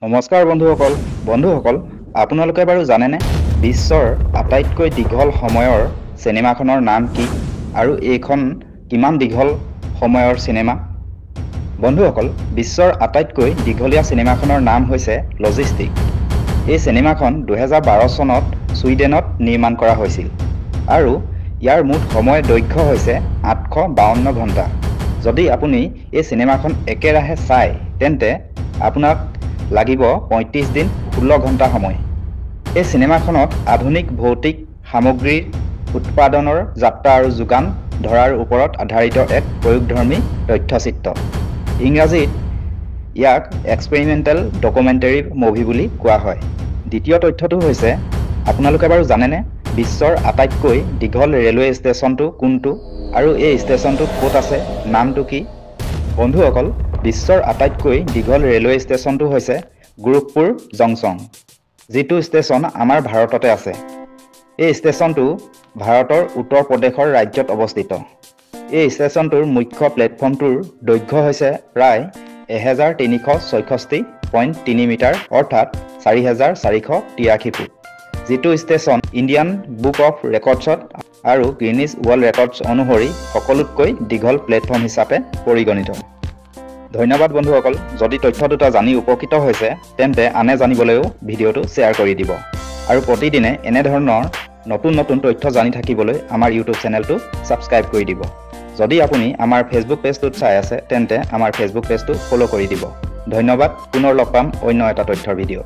নমস্কাৰ বন্ধুসকল আপোনালোকে বাৰু জানেনে বিশ্বৰ আটাইতকৈ দীঘল সময়ৰ সিনেমাখনৰ নাম কি আৰু এইখন কিমান দীঘল সময়ৰ সিনেমা বন্ধুসকল বিশ্বৰ আটাইতকৈ দীঘলীয়া সিনেমাখনৰ নাম হৈছে লজিষ্টিক এই সিনেমাখন 2012 চনত ছুইডেনত নিৰ্মাণ কৰা হৈছিল আৰু ইয়াৰ মুঠ সময় দৈৰ্ঘ্য হৈছে 852 ঘণ্টা যদি আপুনি এই সিনেমাখন একেৰাহে চাই তেন্তে আপোনাক লাগিব 35 দিন 16 ঘণ্টা সময় এই সিনেমাখনত আধুনিক ভৌতিক সামগ্ৰীৰ উৎপাদনৰ যাত্ৰা আৰু যোগান ধৰাৰ ওপৰত আধাৰিত এক প্ৰয়োগধৰ্মী তথ্যচিত্ৰ ইংৰাজীত ইয়াক এক্সপেৰিমেণ্টেল ডকুমেণ্টাৰী মুভি বুলি কোৱা হয় দ্বিতীয় তথ্যটো হৈছে আপোনালোকে বাৰু জানেনে বিশ্বৰ আটাইতকৈ দীঘল ৰেলৱে ষ্টেচনটো কোনটো আৰু এই ষ্টেচনটো ক'ত আছে নামটো কি বন্ধুসকল বিশ্বৰ আটাইতকৈ দীঘল ৰেলৱে ষ্টেচনটো হৈছে গোৰখপুৰ জংচন যিটো ষ্টেচন আমাৰ ভাৰততে আছে এই ষ্টেচনটো ভাৰতৰ উত্তৰ প্ৰদেশৰ ৰাজ্যত অৱস্থিত এই ষ্টেচনটোৰ মুখ্য প্লেটফৰ্মটোৰ দৈৰ্ঘ্য হৈছে প্ৰায় 1366.3 মিটাৰ অৰ্থাৎ 4483 ফুট যিটো ষ্টেচন ইণ্ডিয়ান বুক অফ ৰেকৰ্ডছত আৰু গ্ৰীনিছ ৱৰ্ল্ড ৰেকৰ্ডছ অনুসৰি সকলোতকৈ দীঘল প্লেটফৰ্ম হিচাপে পৰিগণিত ধন্যবাদ বন্ধুসকল যদি তথ্য দুটা জানি উপকৃত হৈছে তেন্তে আনে জানিবলৈও ভিডিঅটো শ্বেয়াৰ কৰি দিব আৰু প্ৰতিদিনে এনে ধৰণৰ নতুন তথ্য জানি থাকিবলৈ আমাৰ ইউটিউব চেনেলটো সাবস্ক্ৰাইব কৰি দিব যদি আপুনি আমাৰ ফেসবুক পেজটোত চাই আছে তেন্তে আমাৰ ফেসবুক পেজটো ফলো কৰি দিব ধন্যবাদ পুনৰ লগ পাম অন্য এটা তথ্যৰ ভিডিঅ